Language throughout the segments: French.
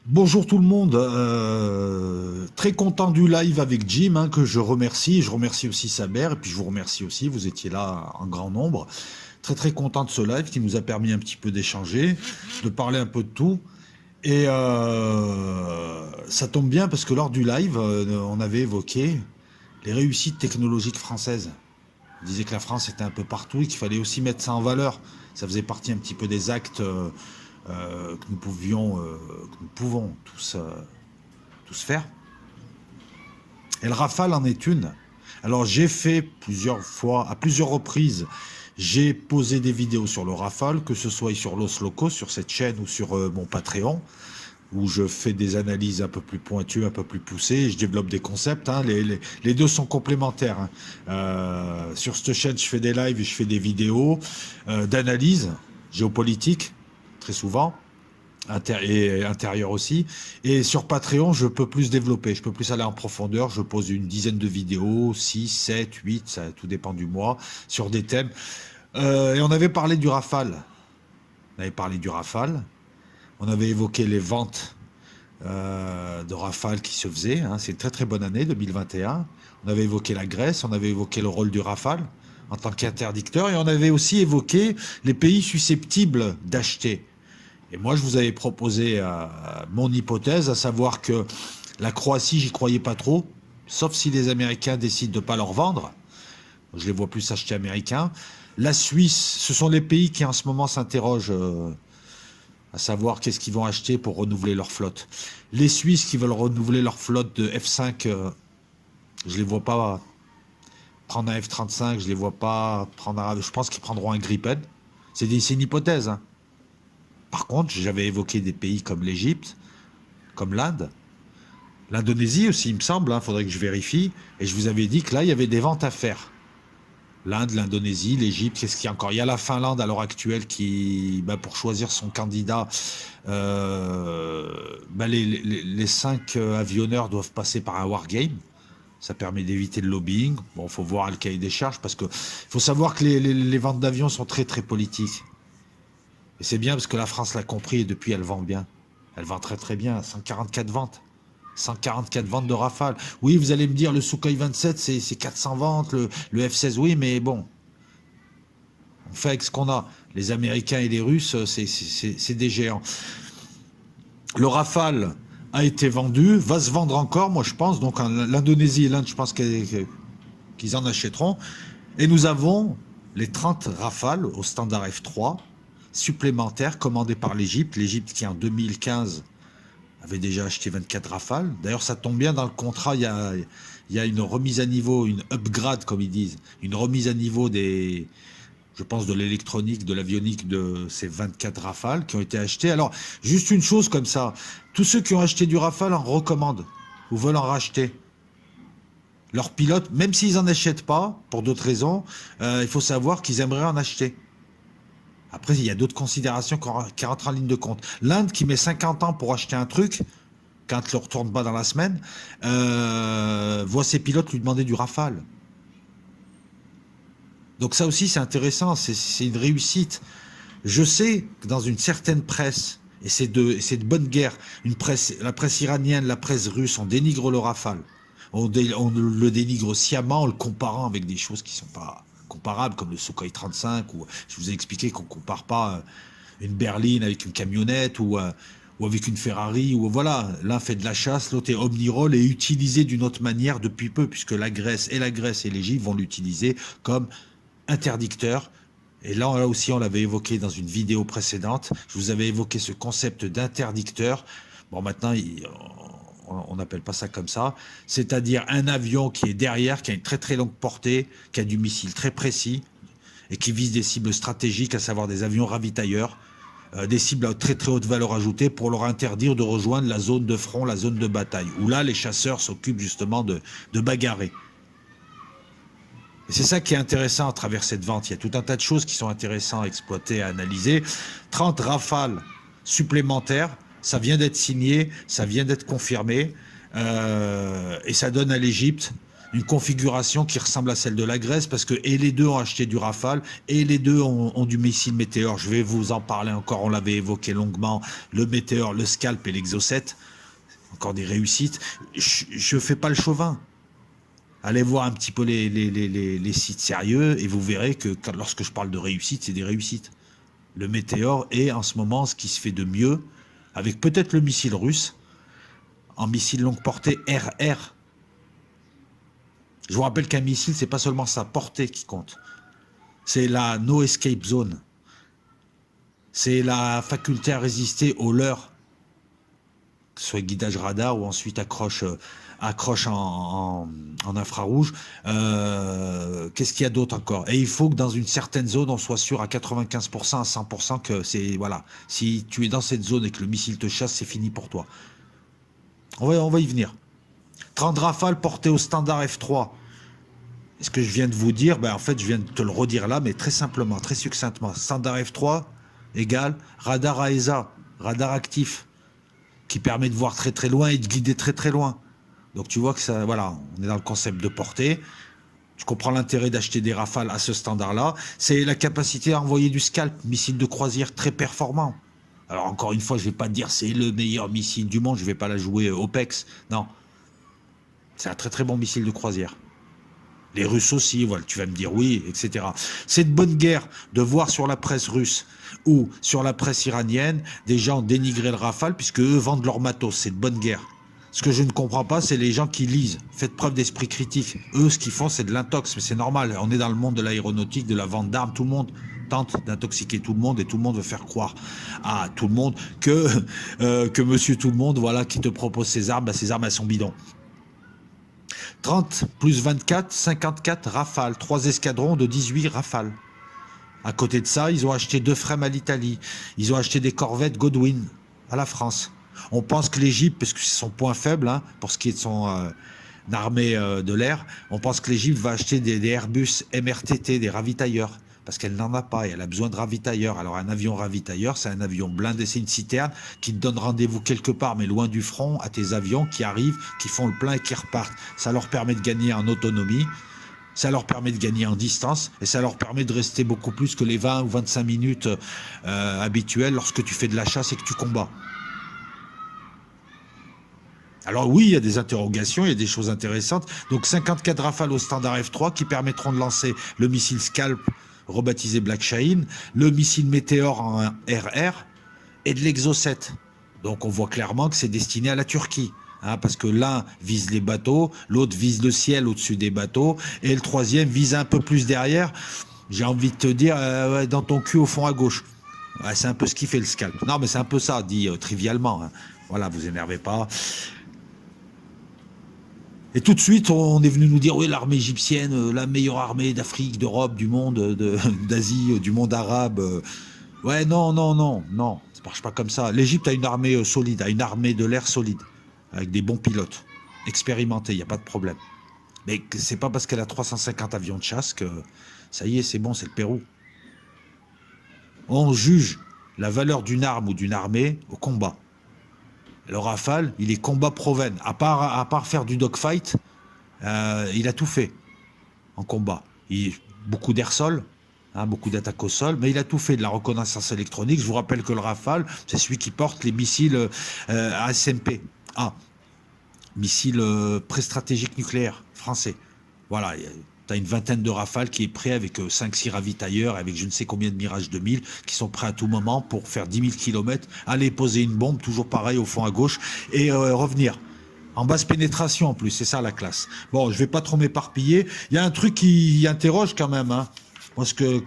Bonjour tout le monde, très content du live avec Jim que je remercie. Je remercie aussi sa mère et puis je vous remercie aussi, vous étiez là en grand nombre. Très très content de ce live qui nous a permis un petit peu d'échanger, de parler un peu de tout. Et ça tombe bien parce que lors du live, on avait évoqué les réussites technologiques françaises. On disait que la France était un peu partout et qu'il fallait aussi mettre ça en valeur. Ça faisait partie un petit peu des actes que nous pouvons tous faire. Et le Rafale en est une. Alors j'ai fait plusieurs fois, à plusieurs reprises, j'ai posé des vidéos sur le Rafale, que ce soit sur Los Locos, sur cette chaîne ou sur mon Patreon, où je fais des analyses un peu plus pointues, un peu plus poussées, je développe des concepts. Les deux sont complémentaires. Sur cette chaîne, je fais des lives et je fais des vidéos d'analyse géopolitique, très souvent, et intérieur aussi. Et sur Patreon, je peux plus développer, je peux plus aller en profondeur. Je pose une dizaine de vidéos, 6, 7, 8, ça tout dépend du mois, sur des thèmes. Et on avait parlé du Rafale. On avait parlé du Rafale. On avait évoqué les ventes de Rafale qui se faisaient. C'est une très très bonne année 2021. On avait évoqué la Grèce, on avait évoqué le rôle du Rafale en tant qu'interdicteur, et on avait aussi évoqué les pays susceptibles d'acheter. Et moi, je vous avais proposé mon hypothèse, à savoir que la Croatie, j'y croyais pas trop, sauf si les Américains décident de ne pas leur vendre. Je les vois plus acheter américains. La Suisse, ce sont les pays qui en ce moment s'interrogent à savoir qu'est-ce qu'ils vont acheter pour renouveler leur flotte. Les Suisses qui veulent renouveler leur flotte de F5, je les vois pas prendre un F-35, je les vois pas prendre un... Je pense qu'ils prendront un Gripen. C'est une hypothèse. Par contre, j'avais évoqué des pays comme l'Égypte, comme l'Inde, l'Indonésie aussi, il me semble, faudrait que je vérifie, et je vous avais dit que là, il y avait des ventes à faire. L'Inde, l'Indonésie, l'Égypte, qu'est-ce qu'il y a encore? Il y a la Finlande à l'heure actuelle qui, pour choisir son candidat, les 5 avionneurs doivent passer par un wargame. Ça permet d'éviter le lobbying. Bon, il faut voir le cahier des charges, parce que faut savoir que les ventes d'avions sont très très politiques. Et c'est bien parce que la France l'a compris et depuis elle vend bien. Elle vend très très bien, 144 ventes. 144 ventes de Rafale. Oui, vous allez me dire, le Sukhoi 27, c'est 400 ventes, le F-16, oui, mais bon, on fait avec ce qu'on a. Les Américains et les Russes, c'est des géants. Le Rafale a été vendu, va se vendre encore, moi je pense, donc l'Indonésie et l'Inde, je pense qu'ils en achèteront. Et nous avons les 30 Rafales au standard F3 supplémentaires commandés par l'Égypte. L'Égypte qui en 2015 avait déjà acheté 24 Rafales. D'ailleurs, ça tombe bien, dans le contrat, il y a une remise à niveau, une upgrade, comme ils disent, une remise à niveau je pense, de l'électronique, de l'avionique de ces 24 Rafales qui ont été achetés. Alors, juste une chose comme ça, tous ceux qui ont acheté du Rafale en recommandent ou veulent en racheter. Leurs pilotes, même s'ils n'en achètent pas, pour d'autres raisons, il faut savoir qu'ils aimeraient en acheter. Après, il y a d'autres considérations qui rentrent en ligne de compte. L'Inde qui met 50 ans pour acheter un truc, quand il ne le retourne pas dans la semaine, voit ses pilotes lui demander du Rafale. Donc ça aussi, c'est intéressant, c'est une réussite. Je sais que dans une certaine presse, et c'est de bonne guerre, la presse iranienne, la presse russe, on dénigre le Rafale. On le dénigre sciemment en le comparant avec des choses qui ne sont pas comparables, comme le Sukhoi 35, ou je vous ai expliqué qu'on ne compare pas une berline avec une camionnette, ou avec une Ferrari, ou voilà, l'un fait de la chasse, l'autre est omnirole et utilisé d'une autre manière depuis peu, puisque la Grèce et l'Égypte vont l'utiliser comme interdicteur. Et là aussi, on l'avait évoqué dans une vidéo précédente, je vous avais évoqué ce concept d'interdicteur. Bon, maintenant, on n'appelle pas ça comme ça, c'est-à-dire un avion qui est derrière, qui a une très très longue portée, qui a du missile très précis, et qui vise des cibles stratégiques, à savoir des avions ravitailleurs, des cibles à très très haute valeur ajoutée, pour leur interdire de rejoindre la zone de front, la zone de bataille, où là les chasseurs s'occupent justement de bagarrer. Et c'est ça qui est intéressant à travers cette vente. Il y a tout un tas de choses qui sont intéressantes à exploiter, à analyser. 30 Rafales supplémentaires, ça vient d'être signé, ça vient d'être confirmé, et ça donne à l'Égypte une configuration qui ressemble à celle de la Grèce, parce que et les deux ont acheté du Rafale, et les deux ont du missile Météor. Je vais vous en parler encore, on l'avait évoqué longuement, le Météor, le Scalp et l'Exocet, encore des réussites. Je fais pas le chauvin. Allez voir un petit peu les sites sérieux, et vous verrez que lorsque je parle de réussite, c'est des réussites. Le Météor est en ce moment ce qui se fait de mieux, avec peut-être le missile russe, en missile longue portée RR. Je vous rappelle qu'un missile, c'est pas seulement sa portée qui compte. C'est la no escape zone. C'est la faculté à résister aux leurres, que ce soit guidage radar ou ensuite accroche en infrarouge. Qu'est-ce qu'il y a d'autre encore? Et il faut que dans une certaine zone, on soit sûr à 95%, à 100% que c'est... Voilà. Si tu es dans cette zone et que le missile te chasse, c'est fini pour toi. On va y venir. 30 rafales portées au standard F3. Ce que je viens de vous dire, en fait, je viens de te le redire là, mais très simplement, très succinctement. Standard F3 égale radar AESA, radar actif, qui permet de voir très très loin et de guider très très loin. Donc tu vois que ça, voilà, on est dans le concept de portée. Tu comprends l'intérêt d'acheter des rafales à ce standard-là. C'est la capacité à envoyer du Scalp, missile de croisière très performant. Alors encore une fois, je ne vais pas te dire c'est le meilleur missile du monde, je ne vais pas la jouer OPEX. Non. C'est un très très bon missile de croisière. Les Russes aussi, voilà, tu vas me dire oui, etc. C'est de bonne guerre de voir sur la presse russe ou sur la presse iranienne des gens dénigrer le Rafale puisque eux vendent leur matos. C'est de bonne guerre. Ce que je ne comprends pas, c'est les gens qui lisent. Faites preuve d'esprit critique. Eux, ce qu'ils font, c'est de l'intox, mais c'est normal. On est dans le monde de l'aéronautique, de la vente d'armes. Tout le monde tente d'intoxiquer tout le monde et tout le monde veut faire croire à tout le monde que monsieur tout le monde, voilà, qui te propose ses armes, ces armes, elles sont bidons. 30 plus 24, 54 Rafales, 3 escadrons de 18 Rafales. À côté de ça, ils ont acheté 2 frames à l'Italie. Ils ont acheté des corvettes Godwin à la France. On pense que l'Égypte, parce que c'est son point faible, hein, pour ce qui est de son armée de l'air, on pense que l'Égypte va acheter des Airbus MRTT, des ravitailleurs, parce qu'elle n'en a pas et elle a besoin de ravitailleurs. Alors un avion ravitailleur, c'est un avion blindé, c'est une citerne qui te donne rendez-vous quelque part, mais loin du front, à tes avions qui arrivent, qui font le plein et qui repartent. Ça leur permet de gagner en autonomie, ça leur permet de gagner en distance, et ça leur permet de rester beaucoup plus que les 20 ou 25 minutes habituelles lorsque tu fais de la chasse et que tu combats. Alors oui, il y a des interrogations, il y a des choses intéressantes. Donc 54 Rafales au standard F3 qui permettront de lancer le missile Scalp, rebaptisé Black Shaheen, le missile Météor en RR et de l'Exocet. Donc on voit clairement que c'est destiné à la Turquie. Hein, parce que l'un vise les bateaux, l'autre vise le ciel au-dessus des bateaux, et le troisième vise un peu plus derrière. J'ai envie de te dire, dans ton cul au fond à gauche. Ouais, c'est un peu ce qui fait le Scalp. Non, mais c'est un peu ça, dit trivialement. Hein. Voilà, vous énervez pas. Et tout de suite, on est venu nous dire, oui, l'armée égyptienne, la meilleure armée d'Afrique, d'Europe, du monde, d'Asie, du monde arabe. Ouais, non, ça marche pas comme ça. L'Égypte a une armée solide, a une armée de l'air solide, avec des bons pilotes, expérimentés, il n'y a pas de problème. Mais c'est pas parce qu'elle a 350 avions de chasse que ça y est, c'est bon, c'est le Pérou. On juge la valeur d'une arme ou d'une armée au combat. Le Rafale, il est combat proven. À part faire du dogfight, il a tout fait en combat. Beaucoup d'air-sol, hein, beaucoup d'attaques au sol, mais il a tout fait, de la reconnaissance électronique. Je vous rappelle que le Rafale, c'est celui qui porte les missiles ASMP. Missiles pré-stratégiques nucléaires français. Voilà, tu as une vingtaine de Rafales qui est prêt avec 5-6 ravitailleurs, avec je ne sais combien de Mirage 2000, qui sont prêts à tout moment pour faire 10 000 km, aller poser une bombe, toujours pareil, au fond à gauche, et revenir. En basse pénétration en plus, c'est ça la classe. Bon, je vais pas trop m'éparpiller. Il y a un truc qui interroge quand même. Hein. Parce que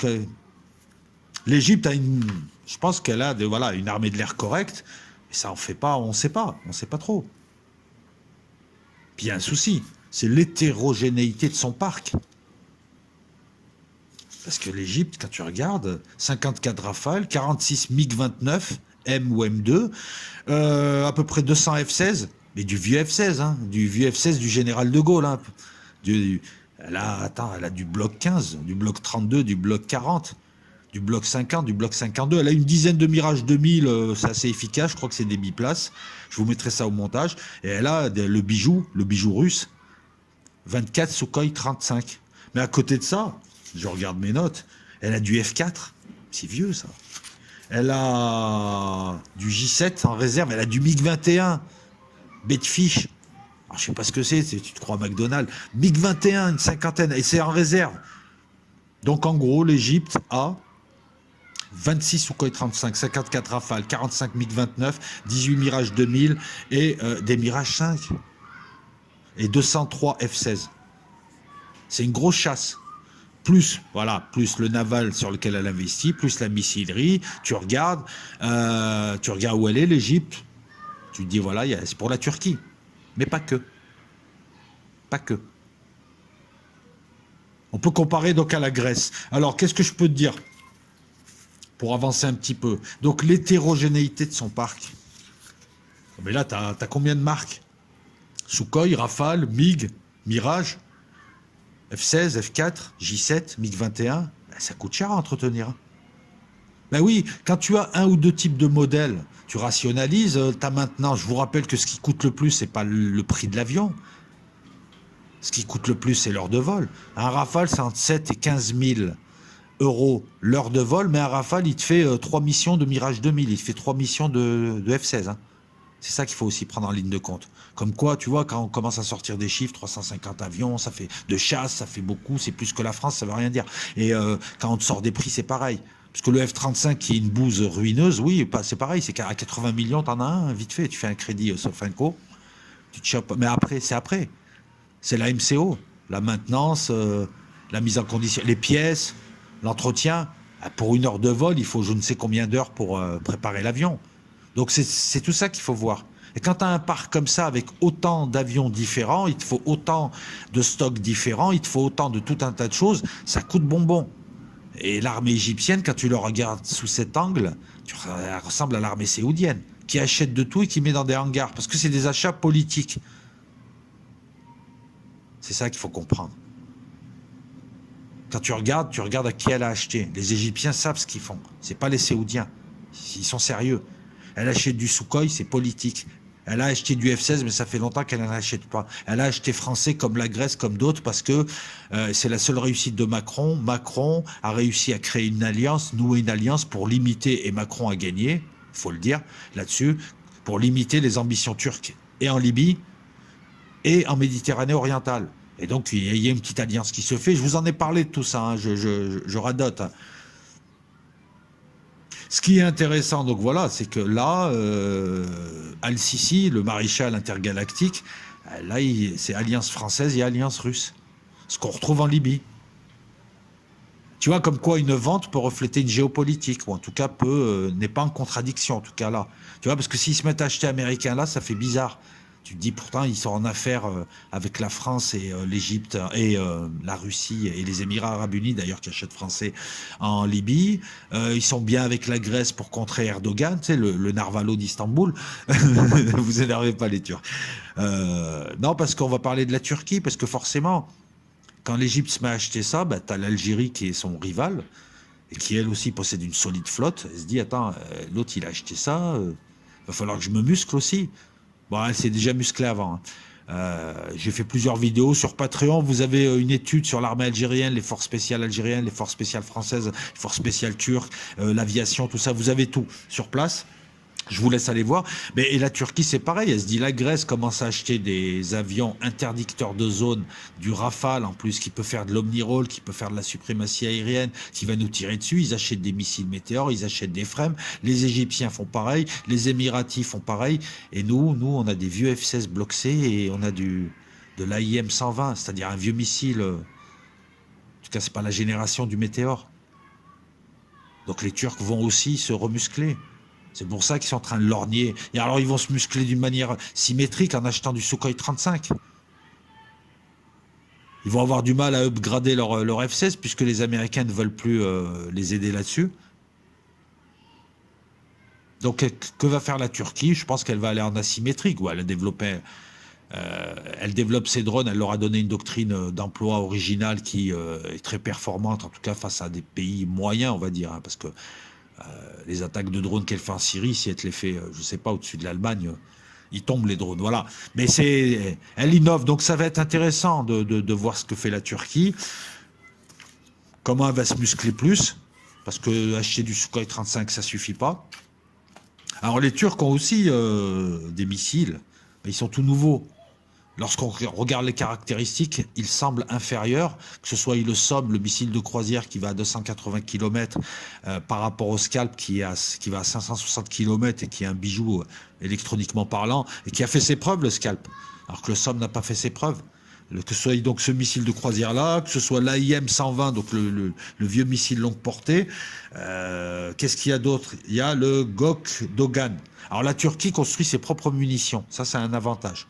l'Égypte a je pense qu'elle a une armée de l'air correcte, mais ça en fait pas, on sait pas trop. Puis il y a un souci, c'est l'hétérogénéité de son parc. Parce que l'Égypte, quand tu regardes, 54 Rafales, 46 MiG-29, M ou M2, à peu près 200 F-16, mais du vieux F-16, hein, du vieux F-16 du général de Gaulle. Hein, elle a du bloc 15, du bloc 32, du bloc 40, du bloc 50, du bloc 52. Elle a une dizaine de Mirage 2000, c'est assez efficace, je crois que c'est des biplaces. Je vous mettrai ça au montage. Et elle a le bijou russe. 24 Sukhoi 35. Mais à côté de ça, je regarde mes notes, elle a du F4. C'est vieux, ça. Elle a du J7 en réserve, elle a du MiG-21. Bête fiche. Alors, je sais pas ce que c'est, tu te crois McDonald's. MiG-21, une cinquantaine, et c'est en réserve. Donc, en gros, l'Égypte a 26 Sukhoi 35, 54 Rafale, 45 MiG-29, 18 Mirage 2000 et des Mirage 5. Et 203 F-16. C'est une grosse chasse. Plus, voilà, plus le naval sur lequel elle investit, plus la missilerie. Tu regardes où elle est, l'Égypte. Tu te dis, voilà, c'est pour la Turquie. Mais pas que. Pas que. On peut comparer donc à la Grèce. Alors, qu'est-ce que je peux te dire pour avancer un petit peu? Donc, l'hétérogénéité de son parc. Mais là, tu as combien de marques? Sukhoi, Rafale, MiG, Mirage, F-16, F-4, J-7, MiG-21. Ben, ça coûte cher à entretenir. Ben oui, quand tu as un ou deux types de modèles, tu rationalises ta maintenance. Je vous rappelle que ce qui coûte le plus, c'est pas le prix de l'avion. Ce qui coûte le plus, c'est l'heure de vol. Un Rafale, c'est entre 7 et 15 000 euros l'heure de vol, mais un Rafale, il te fait 3 missions de Mirage 2000, il te fait 3 missions de F-16. Hein. C'est ça qu'il faut aussi prendre en ligne de compte. Comme quoi, tu vois, quand on commence à sortir des chiffres, 350 avions, ça fait de chasse, ça fait beaucoup, c'est plus que la France, ça veut rien dire. Et quand on te sort des prix, c'est pareil. Parce que le F-35 qui est une bouse ruineuse, oui, c'est pareil, c'est qu'à 80 millions, t'en as un, vite fait, tu fais un crédit sauf Inco, tu te chopes. Mais après, c'est après. C'est la MCO, la maintenance, la mise en condition, les pièces, l'entretien. Pour une heure de vol, il faut je ne sais combien d'heures pour préparer l'avion. Donc c'est tout ça qu'il faut voir. Et quand tu as un parc comme ça, avec autant d'avions différents, il te faut autant de stocks différents, il te faut autant de tout un tas de choses, ça coûte bonbon. Et l'armée égyptienne, quand tu le regardes sous cet angle, elle ressemble à l'armée saoudienne, qui achète de tout et qui met dans des hangars, parce que c'est des achats politiques. C'est ça qu'il faut comprendre. Quand tu regardes à qui elle a acheté. Les Égyptiens savent ce qu'ils font. C'est pas les Saoudiens. Ils sont sérieux. Elle achète du Sukhoi, c'est politique. Elle a acheté du F-16, mais ça fait longtemps qu'elle n'en achète pas. Elle a acheté français comme la Grèce, comme d'autres, parce que c'est la seule réussite de Macron. Macron a réussi à créer une alliance, nouer une alliance pour limiter, et Macron a gagné, il faut le dire, là-dessus, pour limiter les ambitions turques, et en Libye, et en Méditerranée orientale. Et donc, il y a une petite alliance qui se fait. Je vous en ai parlé de tout ça, hein, je radote. Hein. Ce qui est intéressant, donc voilà, c'est que là, Al-Sisi, le maréchal intergalactique, là, c'est alliance française et alliance russe. Ce qu'on retrouve en Libye. Tu vois, comme quoi une vente peut refléter une géopolitique, ou en tout cas n'est pas en contradiction, en tout cas là. Tu vois, parce que s'ils se mettent à acheter américain là, ça fait bizarre. Tu te dis pourtant ils sont en affaires avec la France et l'Égypte et la Russie et les Émirats Arabes Unis d'ailleurs qui achètent français en Libye. Ils sont bien avec la Grèce pour contrer Erdogan, tu sais, le Narvalo d'Istanbul. Vous énervez pas les Turcs. Non, parce qu'on va parler de la Turquie, parce que forcément, quand l'Égypte se met à acheter ça, bah, tu as l'Algérie qui est son rival et qui elle aussi possède une solide flotte. Elle se dit attends, l'autre il a acheté ça, va falloir que je me muscle aussi. Bon, elle s'est déjà musclée avant. Hein. J'ai fait plusieurs vidéos sur Patreon. Vous avez une étude sur l'armée algérienne, les forces spéciales algériennes, les forces spéciales françaises, les forces spéciales turques, l'aviation, tout ça. Vous avez tout sur place. Je vous laisse aller voir. Mais et la Turquie, c'est pareil. Elle se dit, la Grèce commence à acheter des avions interdicteurs de zone, du Rafale en plus, qui peut faire de l'omnirole, qui peut faire de la suprématie aérienne, qui va nous tirer dessus. Ils achètent des missiles météores, ils achètent des FREMM. Les Égyptiens font pareil, les Émiratis font pareil. Et nous, on a des vieux F-16 Bloc C et on a de l'AIM 120, c'est-à-dire un vieux missile. En tout cas, c'est pas la génération du météore. Donc les Turcs vont aussi se remuscler. C'est pour ça qu'ils sont en train de lorgner. Et alors, ils vont se muscler d'une manière symétrique en achetant du Sukhoi 35. Ils vont avoir du mal à upgrader leur F-16 puisque les Américains ne veulent plus les aider là-dessus. Donc, que va faire la Turquie? Je pense qu'elle va aller en asymétrique. Où elle développe ses drones. Elle leur a donné une doctrine d'emploi originale qui est très performante, en tout cas face à des pays moyens, on va dire. Hein, parce que les attaques de drones qu'elle fait en Syrie, si elle te les fait, je ne sais pas, au-dessus de l'Allemagne, Ils tombent les drones, voilà. Mais elle innove, donc ça va être intéressant de voir ce que fait la Turquie. Comment elle va se muscler plus, parce que acheter du Sukhoi 35, ça suffit pas. Alors les Turcs ont aussi des missiles, mais ils sont tout nouveaux. Lorsqu'on regarde les caractéristiques, ils semblent inférieurs, que ce soit le Somme, le missile de croisière qui va à 280 km par rapport au Scalp qui va à 560 km et qui est un bijou électroniquement parlant, et qui a fait ses preuves, le Scalp, alors que le Somme n'a pas fait ses preuves. Que ce soit donc ce missile de croisière-là, que ce soit l'AIM 120, donc le vieux missile longue portée. Qu'est-ce qu'il y a d'autre? Il y a le Gok Dogan. Alors la Turquie construit ses propres munitions, ça c'est un avantage.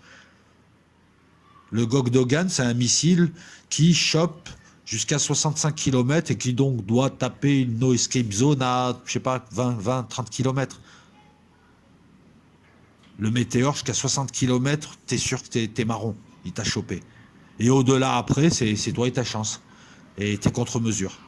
Le Gok Dogan, c'est un missile qui chope jusqu'à 65 km et qui donc doit taper une no escape zone à, je sais pas, 20-30 km. Le météore, jusqu'à 60 km, t'es sûr que t'es marron, il t'a chopé. Et au-delà, après, c'est toi et ta chance. Et t'es contre mesure.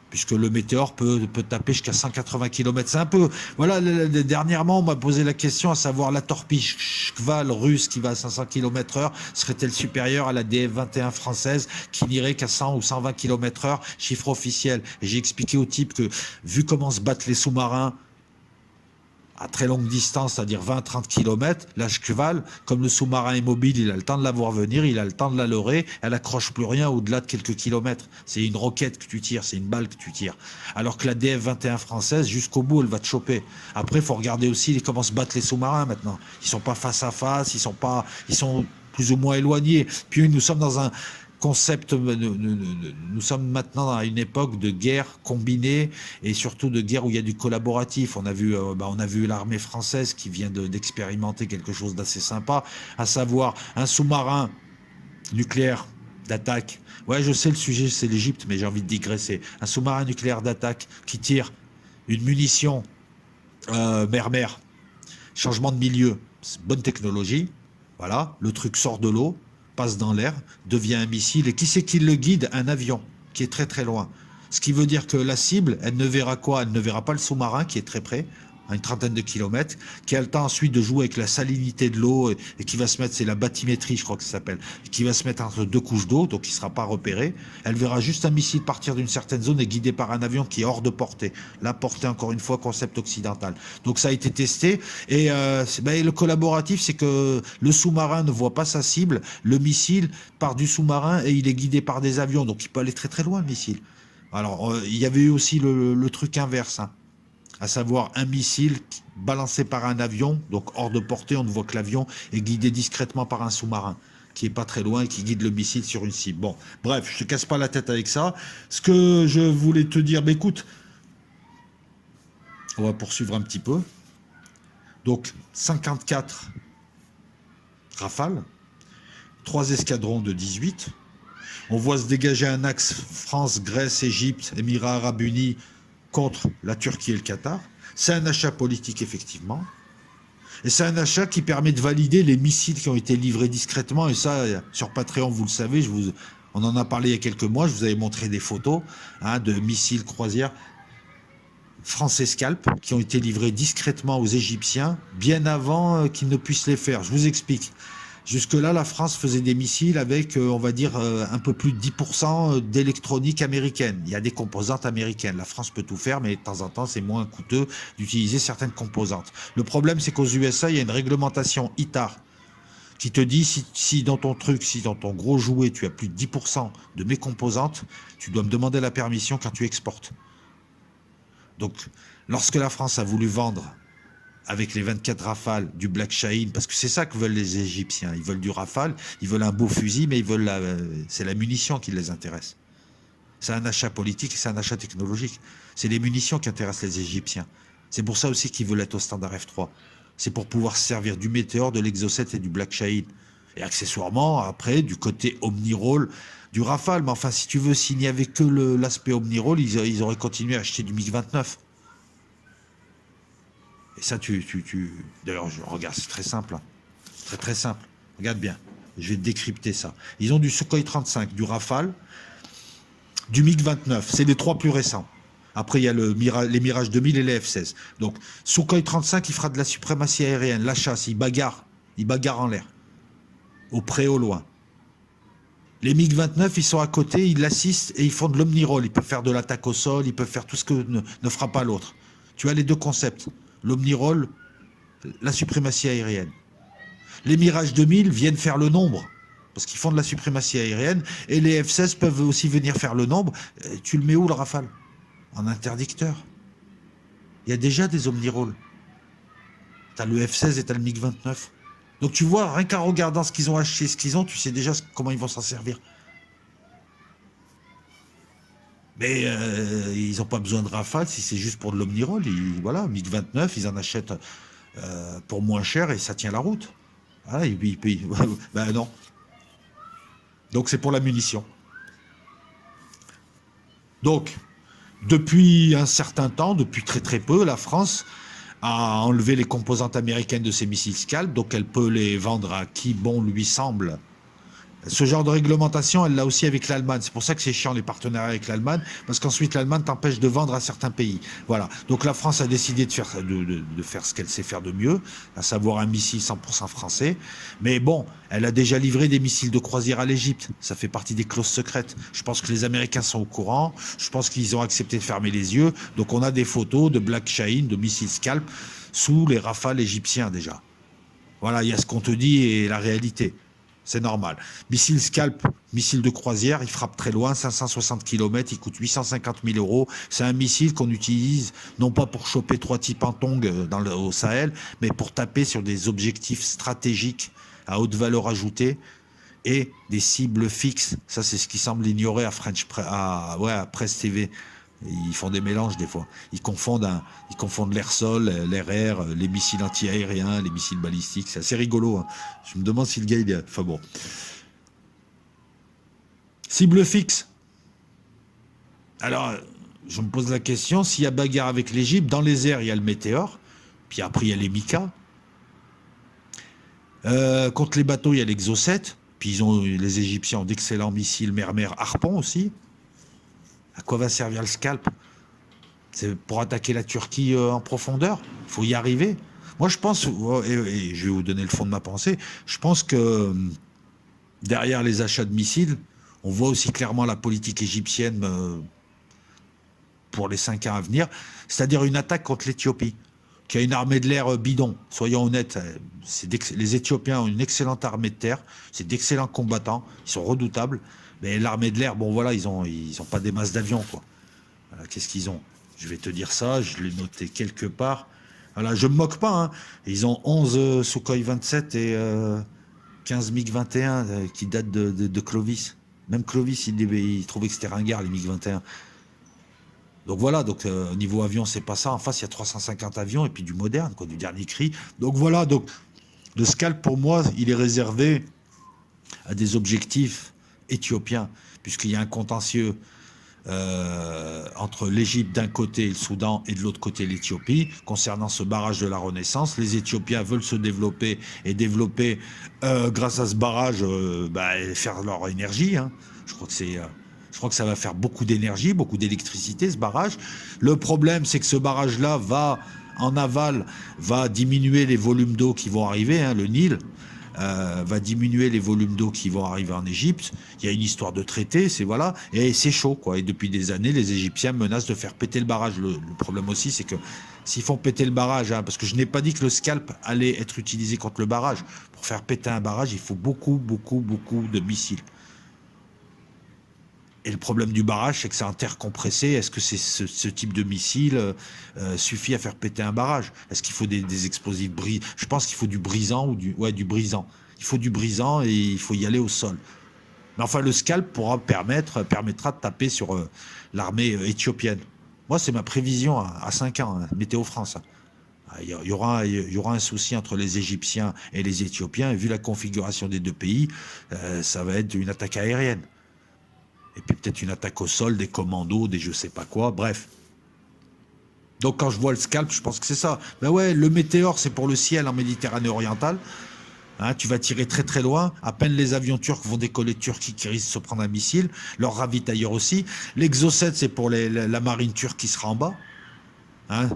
Puisque le météore peut taper jusqu'à 180 km. C'est un peu... Voilà, dernièrement, on m'a posé la question, à savoir la torpille Shkval russe qui va à 500 km/h, serait-elle supérieure à la DF-21 française qui n'irait qu'à 100 ou 120 km/h, chiffre officiel. Et j'ai expliqué au type que, vu comment se battent les sous-marins, à très longue distance, c'est-à-dire 20-30 km, la Shkval, comme le sous-marin est mobile, il a le temps de la voir venir, il a le temps de la leurrer, elle accroche plus rien au-delà de quelques kilomètres. C'est une roquette que tu tires, c'est une balle que tu tires. Alors que la DF-21 française, jusqu'au bout, elle va te choper. Après, il faut regarder aussi comment se battent les sous-marins maintenant. Ils sont pas face à face, ils sont plus ou moins éloignés. Puis nous sommes dans un concept, nous sommes maintenant à une époque de guerre combinée et surtout de guerre où il y a du collaboratif. On a vu l'armée française qui vient d'expérimenter quelque chose d'assez sympa, à savoir un sous-marin nucléaire d'attaque. Ouais, je sais, le sujet c'est l'Égypte, mais j'ai envie de digresser. Un sous-marin nucléaire d'attaque qui tire une munition mer-mer, changement de milieu, bonne technologie. Voilà, le truc sort de l'eau, passe dans l'air, devient un missile. Et qui c'est qui le guide? Un avion qui est très très loin. Ce qui veut dire que la cible, elle ne verra quoi? Elle ne verra pas le sous-marin qui est très près, à une trentaine de kilomètres, qui a le temps ensuite de jouer avec la salinité de l'eau et qui va se mettre, c'est la bathymétrie, je crois que ça s'appelle, qui va se mettre entre deux couches d'eau, donc il ne sera pas repéré. Elle verra juste un missile partir d'une certaine zone et guidé par un avion qui est hors de portée. La portée, encore une fois, concept occidental. Donc ça a été testé. Et le collaboratif, c'est que le sous-marin ne voit pas sa cible, le missile part du sous-marin et il est guidé par des avions, donc il peut aller très très loin, le missile. Alors, il y avait eu aussi le truc inverse, hein, à savoir un missile balancé par un avion, donc hors de portée, on ne voit que l'avion est guidé discrètement par un sous-marin qui est pas très loin et qui guide le missile sur une cible. Bon, bref, je te casse pas la tête avec ça. Ce que je voulais te dire, mais écoute, on va poursuivre un petit peu. Donc, 54 Rafales, 3 escadrons de 18. On voit se dégager un axe France, Grèce, Égypte, Émirats Arabes Unis contre la Turquie et le Qatar. C'est un achat politique, effectivement. Et c'est un achat qui permet de valider les missiles qui ont été livrés discrètement. Et ça, sur Patreon, vous le savez, on en a parlé il y a quelques mois. Je vous avais montré des photos de missiles croisières français Scalp qui ont été livrés discrètement aux Égyptiens bien avant qu'ils ne puissent les faire. Je vous explique. Jusque-là, la France faisait des missiles avec, on va dire, un peu plus de 10% d'électronique américaine. Il y a des composantes américaines. La France peut tout faire, mais de temps en temps, c'est moins coûteux d'utiliser certaines composantes. Le problème, c'est qu'aux USA, il y a une réglementation ITAR qui te dit si dans ton truc, si dans ton gros jouet, tu as plus de 10% de mes composantes, tu dois me demander la permission quand tu exportes. Donc, lorsque la France a voulu vendre avec les 24 Rafales du Black Shaheen, parce que c'est ça que veulent les Égyptiens. Ils veulent du Rafale, ils veulent un beau fusil, mais c'est la munition qui les intéresse. C'est un achat politique et c'est un achat technologique. C'est les munitions qui intéressent les Égyptiens. C'est pour ça aussi qu'ils veulent être au standard F3. C'est pour pouvoir se servir du Météore, de l'Exocet et du Black Shaheen. Et accessoirement, après, du côté Omnirole, du Rafale. Mais enfin, si tu veux, s'il n'y avait que l'aspect Omnirole, ils auraient continué à acheter du MiG-29. Et ça, d'ailleurs, regarde, c'est très simple. Hein. Très, très simple. Regarde bien. Je vais te décrypter ça. Ils ont du Sukhoi 35, du Rafale, du MiG-29. C'est les trois plus récents. Après, il y a les Mirage 2000 et les F-16. Donc, Sukhoi 35, il fera de la suprématie aérienne. La chasse, il bagarre. Ils bagarrent en l'air, au près, au loin. Les MiG-29, ils sont à côté, ils l'assistent et ils font de l'omniroll. Ils peuvent faire de l'attaque au sol, ils peuvent faire tout ce que ne fera pas l'autre. Tu as les deux concepts. L'omniroll, la suprématie aérienne. Les Mirage 2000 viennent faire le nombre, parce qu'ils font de la suprématie aérienne, et les F-16 peuvent aussi venir faire le nombre. Tu le mets où, le Rafale? En interdicteur. Il y a déjà des omnirolls. Tu as le F-16 et tu as le MiG-29. Donc tu vois, rien qu'en regardant ce qu'ils ont acheté, ce qu'ils ont, tu sais déjà comment ils vont s'en servir. Mais ils n'ont pas besoin de Rafale si c'est juste pour de l'omniroll. Voilà, MiG-29, ils en achètent pour moins cher et ça tient la route. Voilà, ben non. Donc c'est pour la munition. Donc, depuis un certain temps, depuis très très peu, la France a enlevé les composantes américaines de ses missiles Scalp, donc elle peut les vendre à qui bon lui semble. Ce genre de réglementation, elle l'a aussi avec l'Allemagne. C'est pour ça que c'est chiant les partenariats avec l'Allemagne, parce qu'ensuite l'Allemagne t'empêche de vendre à certains pays. Voilà. Donc la France a décidé de faire ce qu'elle sait faire de mieux, à savoir un missile 100% français. Mais bon, elle a déjà livré des missiles de croisière à l'Égypte. Ça fait partie des clauses secrètes. Je pense que les Américains sont au courant. Je pense qu'ils ont accepté de fermer les yeux. Donc on a des photos de Black Shaheen, de missiles Scalp, sous les Rafales égyptiens déjà. Voilà, il y a ce qu'on te dit et la réalité. C'est normal. Missile Scalp, missile de croisière, il frappe très loin, 560 km, il coûte 850 000 euros. C'est un missile qu'on utilise non pas pour choper 3 types en tong au Sahel, mais pour taper sur des objectifs stratégiques à haute valeur ajoutée et des cibles fixes. Ça, c'est ce qui semble ignorer à Presse TV. Ils font des mélanges des fois. Ils confondent l'air-sol, l'air-air, les missiles anti-aériens, les missiles balistiques. C'est assez rigolo. Hein. Je me demande si le gars, il est... Enfin bon. Cible fixe. Alors, je me pose la question, s'il y a bagarre avec l'Égypte, dans les airs, il y a le Météore, puis après, il y a les Mika. Contre les bateaux, il y a l'Exocet, puis les Égyptiens ont d'excellents missiles mer-mer Harpon aussi. À quoi va servir le Scalp? C'est pour attaquer la Turquie en profondeur. Il faut y arriver. Moi, je pense, et je vais vous donner le fond de ma pensée, je pense que derrière les achats de missiles, on voit aussi clairement la politique égyptienne pour les 5 ans à venir, c'est-à-dire une attaque contre l'Éthiopie, qui a une armée de l'air bidon. Soyons honnêtes, les Éthiopiens ont une excellente armée de terre, c'est d'excellents combattants, ils sont redoutables. Mais l'armée de l'air, bon voilà, ils ont pas des masses d'avions, quoi. Voilà, qu'est-ce qu'ils ont? Je vais te dire ça, je l'ai noté quelque part. Voilà, je me moque pas, hein. Ils ont 11 Sukhoi 27 et 15 MiG 21 qui datent de Clovis. Même Clovis, il trouvait que c'était ringard, les MiG 21. Donc voilà, donc niveau avion, c'est pas ça. En face, il y a 350 avions et puis du moderne, quoi, du dernier cri. Donc voilà, donc le Scalp, pour moi, il est réservé à des objectifs éthiopien, puisqu'il y a un contentieux entre l'Égypte d'un côté et le Soudan et de l'autre côté l'Éthiopie concernant ce barrage de la Renaissance. Les Éthiopiens veulent se développer et développer grâce à ce barrage, faire leur énergie. Hein. Je crois que ça va faire beaucoup d'énergie, beaucoup d'électricité, ce barrage. Le problème, c'est que ce barrage-là en aval, va diminuer les volumes d'eau qui vont arriver, hein, le Nil. Va diminuer les volumes d'eau qui vont arriver en Égypte. Il y a une histoire de traité, voilà, et c'est chaud, quoi. Et depuis des années, les Égyptiens menacent de faire péter le barrage. Le problème aussi, c'est que s'ils font péter le barrage, hein, parce que je n'ai pas dit que le Scalp allait être utilisé contre le barrage. Pour faire péter un barrage, il faut beaucoup de missiles. Et le problème du barrage, c'est que c'est en terre compressée. Est-ce que ce type de missile suffit à faire péter un barrage? Est-ce qu'il faut des explosifs brisants? Je pense qu'il faut du brisant du brisant. Il faut du brisant et il faut y aller au sol. Mais enfin, le Scalp permettra de taper sur l'armée éthiopienne. Moi, c'est ma prévision à 5 ans, hein, Météo France. Il y aura un souci entre les Égyptiens et les Éthiopiens. Et vu la configuration des deux pays, ça va être une attaque aérienne. Et puis peut-être une attaque au sol, des commandos, des je sais pas quoi, bref. Donc quand je vois le Scalp, je pense que c'est ça. Ben ouais, le Météore, c'est pour le ciel en Méditerranée orientale. Hein, tu vas tirer très très loin. À peine les avions turcs vont décoller de Turquie qui risquent de se prendre un missile. Leur ravitailleur aussi. L'Exocet, c'est pour la marine turque qui sera en bas. Hein,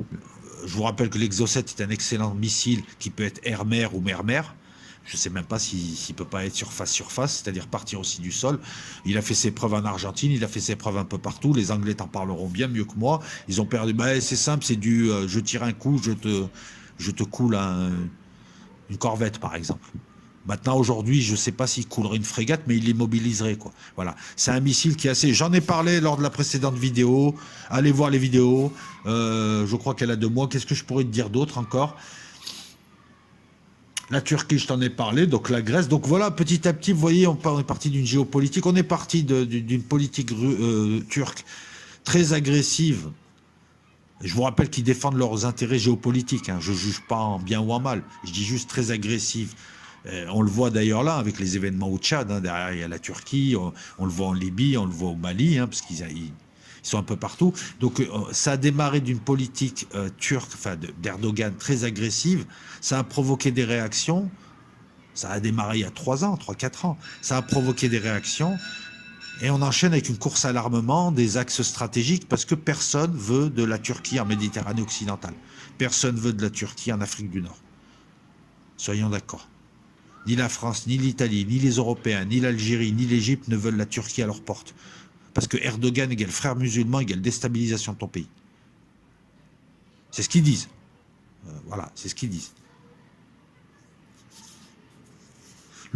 je vous rappelle que l'Exocet est un excellent missile qui peut être air-mer ou mer-mer. Je ne sais même pas s'il ne peut pas être surface, c'est-à-dire partir aussi du sol. Il a fait ses preuves en Argentine, il a fait ses preuves un peu partout. Les Anglais t'en parleront bien mieux que moi. Ils ont perdu. Ben, c'est simple, c'est du je tire un coup, je te coule une corvette, par exemple. Maintenant, aujourd'hui, je ne sais pas s'il coulerait une frégate, mais il l'immobiliserait, quoi. Voilà. C'est un missile qui est assez. J'en ai parlé lors de la précédente vidéo. Allez voir les vidéos. Je crois qu'elle a 2 mois. Qu'est-ce que je pourrais te dire d'autre encore? La Turquie, je t'en ai parlé, donc la Grèce. Donc voilà, petit à petit, vous voyez, on est parti d'une géopolitique, on est parti d'une politique turque très agressive. Je vous rappelle qu'ils défendent leurs intérêts géopolitiques. Hein. Je ne juge pas en bien ou en mal. Je dis juste très agressive. On le voit d'ailleurs là avec les événements au Tchad. Hein, derrière, il y a la Turquie. On le voit en Libye, on le voit au Mali, hein, parce qu'ils sont un peu partout. Donc ça a démarré d'une politique turque, enfin d'Erdogan très agressive. Ça a provoqué des réactions. Ça a démarré il y a 3 ans, 3-4 ans. Ça a provoqué des réactions. Et on enchaîne avec une course à l'armement, des axes stratégiques, parce que personne veut de la Turquie en Méditerranée occidentale. Personne veut de la Turquie en Afrique du Nord. Soyons d'accord. Ni la France, ni l'Italie, ni les Européens, ni l'Algérie, ni l'Égypte ne veulent la Turquie à leur porte. Parce que Erdogan égale frère musulman égale déstabilisation de ton pays. C'est ce qu'ils disent. Voilà, c'est ce qu'ils disent.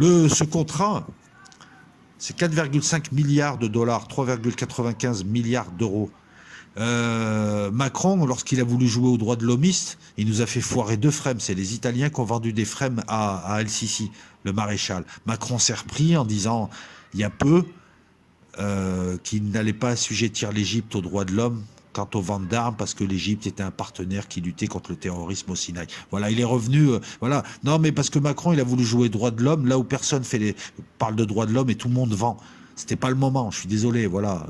Ce contrat, c'est 4,5 milliards de dollars, 3,95 milliards d'euros. Macron, lorsqu'il a voulu jouer au droit de l'homiste, il nous a fait foirer 2 frêmes. C'est les Italiens qui ont vendu des frêmes à El-Sisi, le maréchal. Macron s'est repris en disant, il y a peu, qu'il n'allait pas assujettir l'Égypte aux droits de l'homme quant aux ventes d'armes, parce que l'Égypte était un partenaire qui luttait contre le terrorisme au Sinaï. Voilà, il est revenu. Voilà. Non, mais parce que Macron, il a voulu jouer droits de l'homme, là où personne parle de droits de l'homme et tout le monde vend. C'était pas le moment, je suis désolé, voilà.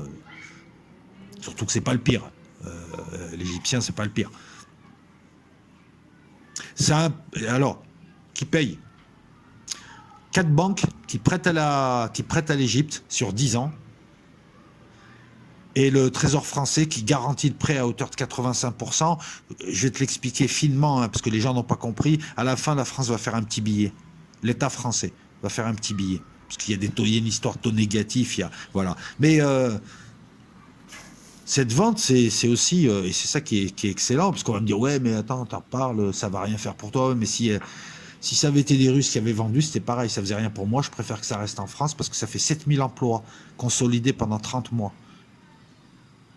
Surtout que c'est pas le pire. L'Égyptien, c'est pas le pire. Alors, qui paye 4 banques qui prêtent à l'Égypte sur 10 ans. Et le Trésor français qui garantit le prêt à hauteur de 85%. Je vais te l'expliquer finement, hein, parce que les gens n'ont pas compris. À la fin, la France va faire un petit billet. L'État français va faire un petit billet. Parce qu'il y a une histoire de taux négatif. Voilà. Mais cette vente, c'est aussi, et c'est ça qui est excellent, parce qu'on va me dire, ouais, mais attends, t'en parles, ça va rien faire pour toi. Mais si ça avait été des Russes qui avaient vendu, c'était pareil, ça faisait rien pour moi. Je préfère que ça reste en France, parce que ça fait 7000 emplois consolidés pendant 30 mois.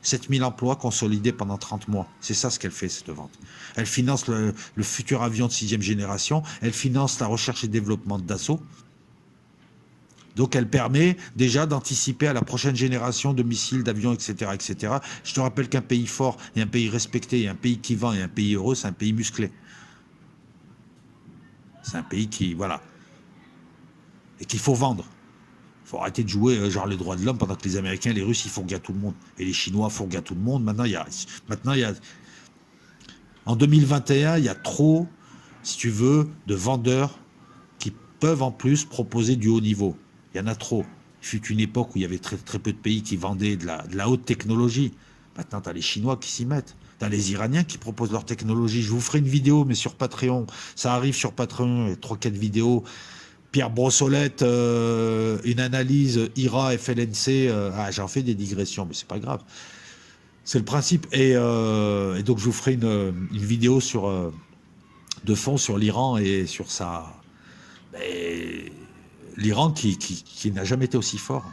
7000 emplois consolidés pendant 30 mois. C'est ça ce qu'elle fait, cette vente. Elle finance le futur avion de 6e génération. Elle finance la recherche et développement de Dassault. Donc elle permet déjà d'anticiper à la prochaine génération de missiles, d'avions, etc., etc. Je te rappelle qu'un pays fort et un pays respecté et un pays qui vend et un pays heureux, c'est un pays musclé. C'est un pays qui, voilà. Et qu'il faut vendre. Il faut arrêter de jouer genre les droits de l'homme pendant que les Américains, les Russes, ils fourguent à tout le monde. Et les Chinois fourguent à tout le monde. Maintenant, en 2021, il y a trop, si tu veux, de vendeurs qui peuvent en plus proposer du haut niveau. Il y en a trop. Il fut une époque où il y avait très, très peu de pays qui vendaient de la haute technologie. Maintenant, tu as les Chinois qui s'y mettent. Tu as les Iraniens qui proposent leur technologie. Je vous ferai une vidéo, mais sur Patreon. Ça arrive sur Patreon, il y a 3-4 vidéos. Pierre Brossolette, une analyse IRA, FLNC. J'en fais des digressions, mais c'est pas grave. C'est le principe. Et donc, je vous ferai une vidéo de fond sur l'Iran et sur ça. L'Iran qui n'a jamais été aussi fort.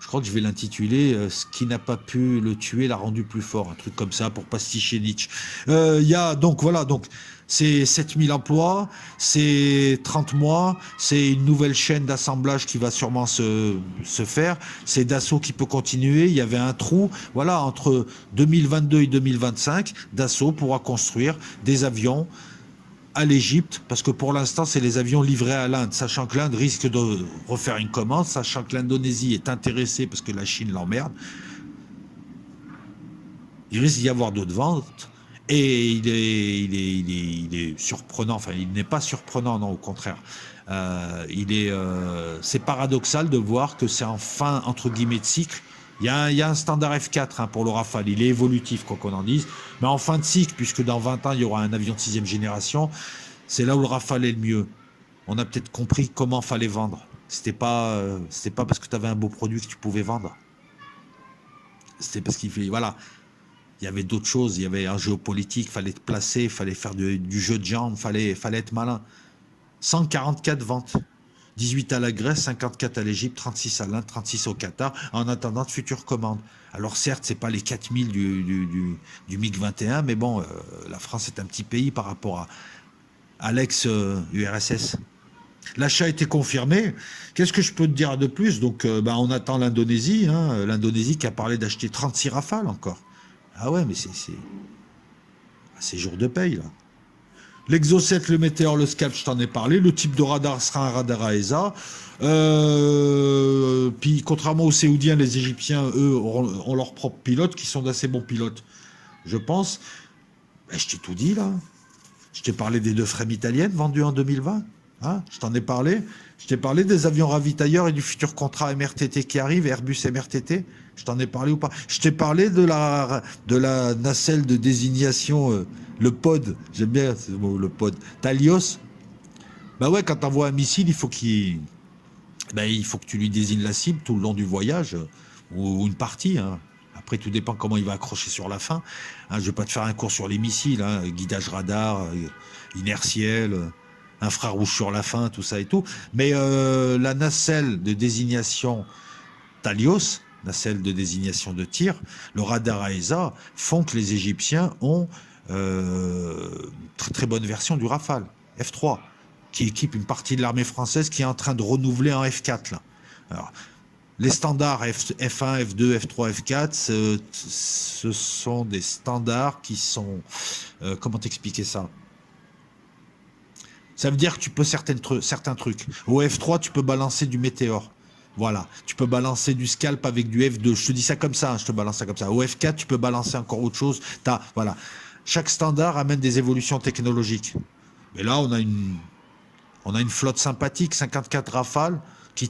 Je crois que je vais l'intituler ce qui n'a pas pu le tuer l'a rendu plus fort, un truc comme ça pour pasticher Nietzsche. Donc voilà, donc c'est 7000 emplois, c'est 30 mois, c'est une nouvelle chaîne d'assemblage qui va sûrement se faire, c'est Dassault qui peut continuer, il y avait un trou, voilà, entre 2022 et 2025, Dassault pourra construire des avions à l'Égypte, parce que pour l'instant, c'est les avions livrés à l'Inde, sachant que l'Inde risque de refaire une commande, sachant que l'Indonésie est intéressée parce que la Chine l'emmerde. Il risque d'y avoir d'autres ventes, et il est surprenant, enfin, il n'est pas surprenant, non, au contraire. C'est paradoxal de voir que c'est en fin, entre guillemets, de cycle. Il y a un standard F4 pour le Rafale, il est évolutif, quoi qu'on en dise, mais en fin de cycle, puisque dans 20 ans, il y aura un avion de 6e génération, c'est là où le Rafale est le mieux. on a peut-être compris comment fallait vendre. C'était pas parce que tu avais un beau produit que tu pouvais vendre. C'était parce qu'il fallait, voilà, il y avait d'autres choses. Il y avait un géopolitique, fallait te placer, fallait faire du jeu de jambes, fallait être malin. 144 ventes. 18 à la Grèce, 54 à l'Égypte, 36 à l'Inde, 36 au Qatar, en attendant de futures commandes. Alors certes, c'est pas les 4000 du MiG-21, mais bon, la France est un petit pays par rapport à l'ex-URSS. L'achat a été confirmé. Qu'est-ce que je peux te dire de plus? Donc, on attend l'Indonésie, hein, l'Indonésie qui a parlé d'acheter 36 Rafales encore. Ah ouais, mais c'est jour de paye, là. L'Exo 7, le Météor, le Scalp, je t'en ai parlé. Le type de radar sera un radar AESA. Puis, contrairement aux Saoudiens, les Égyptiens, eux, ont leurs propres pilotes, qui sont d'assez bons pilotes, je pense. Ben, je t'ai tout dit, là. Je t'ai parlé des 2 frames italiennes vendues en 2020. Hein, je t'en ai parlé. Je t'ai parlé des avions ravitailleurs et du futur contrat MRTT qui arrive, Airbus MRTT. Je t'en ai parlé ou pas? Je t'ai parlé de la nacelle de désignation, le pod. J'aime bien ce mot, le pod. Talios. Bah ouais, quand t'envoies un missile, il faut que tu lui désignes la cible tout le long du voyage, ou une partie. Hein. Après, tout dépend comment il va accrocher sur la fin. Hein, je vais pas te faire un cours sur les missiles, hein, guidage radar, inertiel. Infrarouge sur la fin, tout ça et tout. Mais la nacelle de désignation Talios, nacelle de désignation de tir, le radar AESA, font que les Égyptiens ont très très bonne version du Rafale, F3, qui équipe une partie de l'armée française qui est en train de renouveler en F4. Là. Alors, les standards F1, F2, F3, F4, ce sont des standards qui sont... comment t'expliquer ça? Ça veut dire que tu peux certains trucs. Au F3, tu peux balancer du Météor. Voilà. Tu peux balancer du Scalp avec du F2. Je te dis ça comme ça, hein, je te balance ça comme ça. Au F4, tu peux balancer encore autre chose. Voilà. Chaque standard amène des évolutions technologiques. Mais là, on a une flotte sympathique, 54 Rafales, qui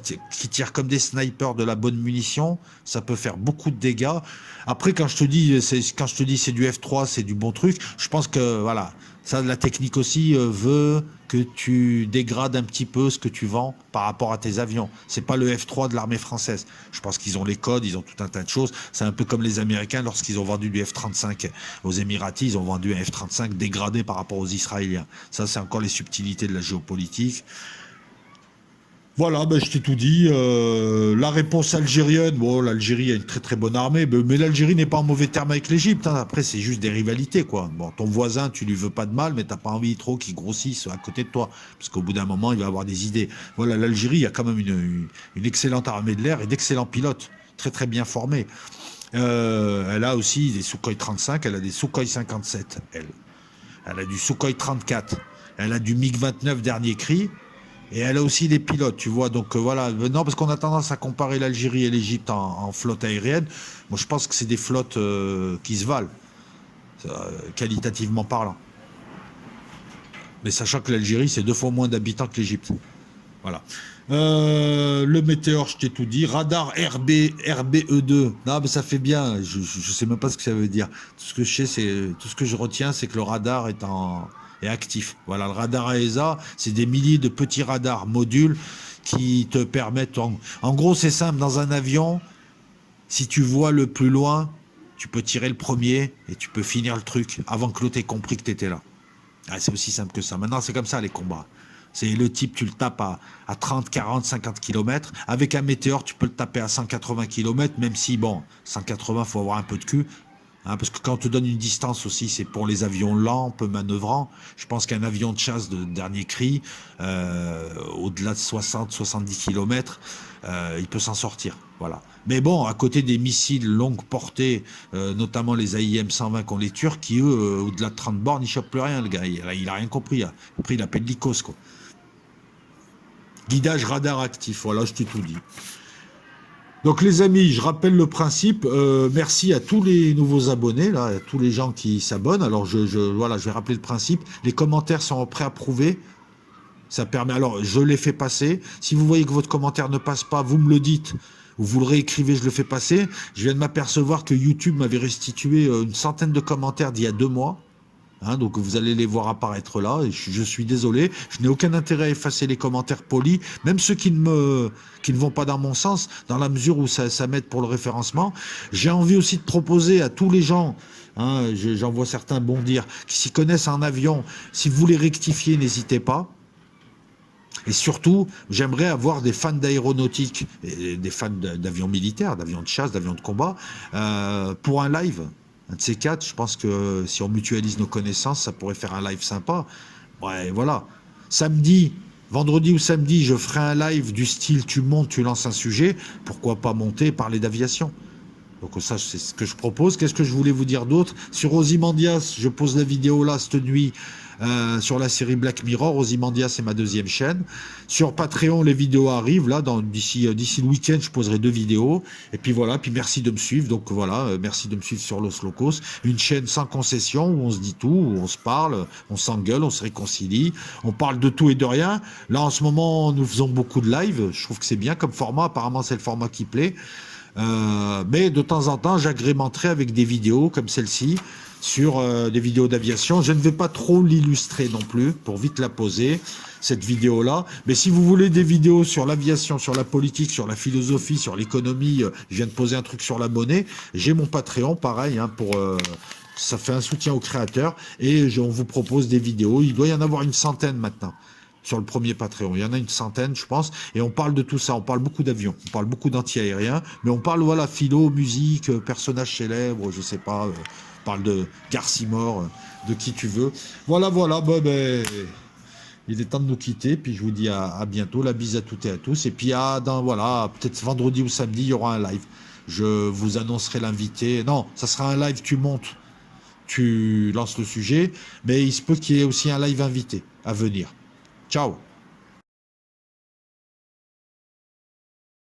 tirent comme des snipers de la bonne munition. Ça peut faire beaucoup de dégâts. Après, quand je te dis c'est du F3, c'est du bon truc, je pense que, voilà, ça, la technique aussi veut que tu dégrades un petit peu ce que tu vends par rapport à tes avions. C'est pas le F3 de l'armée française. Je pense qu'ils ont les codes, ils ont tout un tas de choses. C'est un peu comme les Américains lorsqu'ils ont vendu du F-35 aux Émiratis, ils ont vendu un F-35 dégradé par rapport aux Israéliens. Ça, c'est encore les subtilités de la géopolitique. Voilà, ben je t'ai tout dit. La réponse algérienne, bon, l'Algérie a une très très bonne armée, mais l'Algérie n'est pas en mauvais terme avec l'Égypte. Hein. Après, c'est juste des rivalités, quoi. Bon, ton voisin, tu lui veux pas de mal, mais t'as pas envie trop qu'il grossisse à côté de toi, parce qu'au bout d'un moment, il va avoir des idées. Voilà, l'Algérie a quand même une excellente armée de l'air et d'excellents pilotes, très très bien formés. Elle a aussi des Sukhoi 35, elle a des Sukhoi 57, elle a du Sukhoi 34, elle a du MiG-29 dernier cri. Et elle a aussi des pilotes, tu vois. Donc voilà, non, parce qu'on a tendance à comparer l'Algérie et l'Égypte en flotte aérienne. Moi, je pense que c'est des flottes qui se valent, qualitativement parlant. Mais sachant que l'Algérie, c'est 2 fois moins d'habitants que l'Égypte. Voilà. Le Météor, je t'ai tout dit. Radar RBE2. Non, mais ça fait bien. Je sais même pas ce que ça veut dire. Tout ce que je retiens, c'est que le radar est actif. Voilà, le radar AESA, c'est des milliers de petits radars modules qui te permettent... En gros, c'est simple, dans un avion, si tu vois le plus loin, tu peux tirer le premier et tu peux finir le truc avant que l'autre ait compris que tu étais là. Ah, c'est aussi simple que ça. Maintenant, c'est comme ça, les combats. C'est le type, tu le tapes à 30, 40, 50 km. Avec un Météor, tu peux le taper à 180 km, même si, bon, 180, il faut avoir un peu de cul. Hein, parce que quand on te donne une distance aussi, c'est pour les avions lents, peu manœuvrants. Je pense qu'un avion de chasse de dernier cri, au-delà de 60-70 km, il peut s'en sortir. Voilà. Mais bon, à côté des missiles longue portée, notamment les AIM 120 qu'ont les Turcs, qui eux, au-delà de 30 bornes, ils chopent plus rien, le gars. Il a rien compris. Hein. Après, il appelle l'ICOS, quoi. Guidage radar actif. Voilà, je t'ai tout dit. Donc les amis, je rappelle le principe. Merci à tous les nouveaux abonnés, là, à tous les gens qui s'abonnent. Alors voilà, je vais rappeler le principe. Les commentaires sont préapprouvés. Ça permet. Alors je les fais passer. Si vous voyez que votre commentaire ne passe pas, vous me le dites. Ou vous le réécrivez, je le fais passer. Je viens de m'apercevoir que YouTube m'avait restitué une centaine de commentaires d'il y a 2 mois. Hein, donc vous allez les voir apparaître là, et je suis désolé, je n'ai aucun intérêt à effacer les commentaires polis, même ceux qui ne vont pas dans mon sens, dans la mesure où ça m'aide pour le référencement. J'ai envie aussi de proposer à tous les gens, hein, j'en vois certains bondir, qui s'y connaissent en avion, si vous voulez rectifier, n'hésitez pas. Et surtout, j'aimerais avoir des fans d'aéronautique, et des fans d'avions militaires, d'avions de chasse, d'avions de combat, pour un live. Un de ces quatre, je pense que si on mutualise nos connaissances, ça pourrait faire un live sympa. Ouais, voilà. Samedi, vendredi ou samedi, je ferai un live du style tu montes, tu lances un sujet. Pourquoi pas monter et parler d'aviation? Donc ça, c'est ce que je propose. Qu'est-ce que je voulais vous dire d'autre? Sur Ozymandias, je pose la vidéo là, cette nuit, sur la série Black Mirror. Ozymandias, c'est ma deuxième chaîne. Sur Patreon, les vidéos arrivent. Là, d'ici le week-end, je poserai 2 vidéos. Et puis voilà, puis merci de me suivre. Donc voilà, merci de me suivre sur Los Locos. Une chaîne sans concession, où on se dit tout, où on se parle, on s'engueule, on se réconcilie. On parle de tout et de rien. Là, en ce moment, nous faisons beaucoup de live. Je trouve que c'est bien comme format. Apparemment, c'est le format qui plaît. Mais de temps en temps, j'agrémenterai avec des vidéos comme celle-ci sur des vidéos d'aviation. Je ne vais pas trop l'illustrer non plus pour vite la poser, cette vidéo-là. Mais si vous voulez des vidéos sur l'aviation, sur la politique, sur la philosophie, sur l'économie, je viens de poser un truc sur la monnaie. J'ai mon Patreon, pareil, hein, ça fait un soutien aux créateurs. Et on vous propose des vidéos. Il doit y en avoir une centaine maintenant. Sur le premier Patreon. Il y en a une centaine, je pense, et on parle de tout ça. On parle beaucoup d'avions, on parle beaucoup d'anti-aériens, mais on parle, voilà, philo, musique, personnages célèbres, je sais pas, on parle de Garcimore, de qui tu veux. Voilà, ben, il est temps de nous quitter, puis je vous dis à bientôt, la bise à toutes et à tous, et puis voilà, peut-être vendredi ou samedi, il y aura un live. Je vous annoncerai l'invité. Non, ça sera un live, tu montes, tu lances le sujet, mais il se peut qu'il y ait aussi un live invité à venir. Ciao.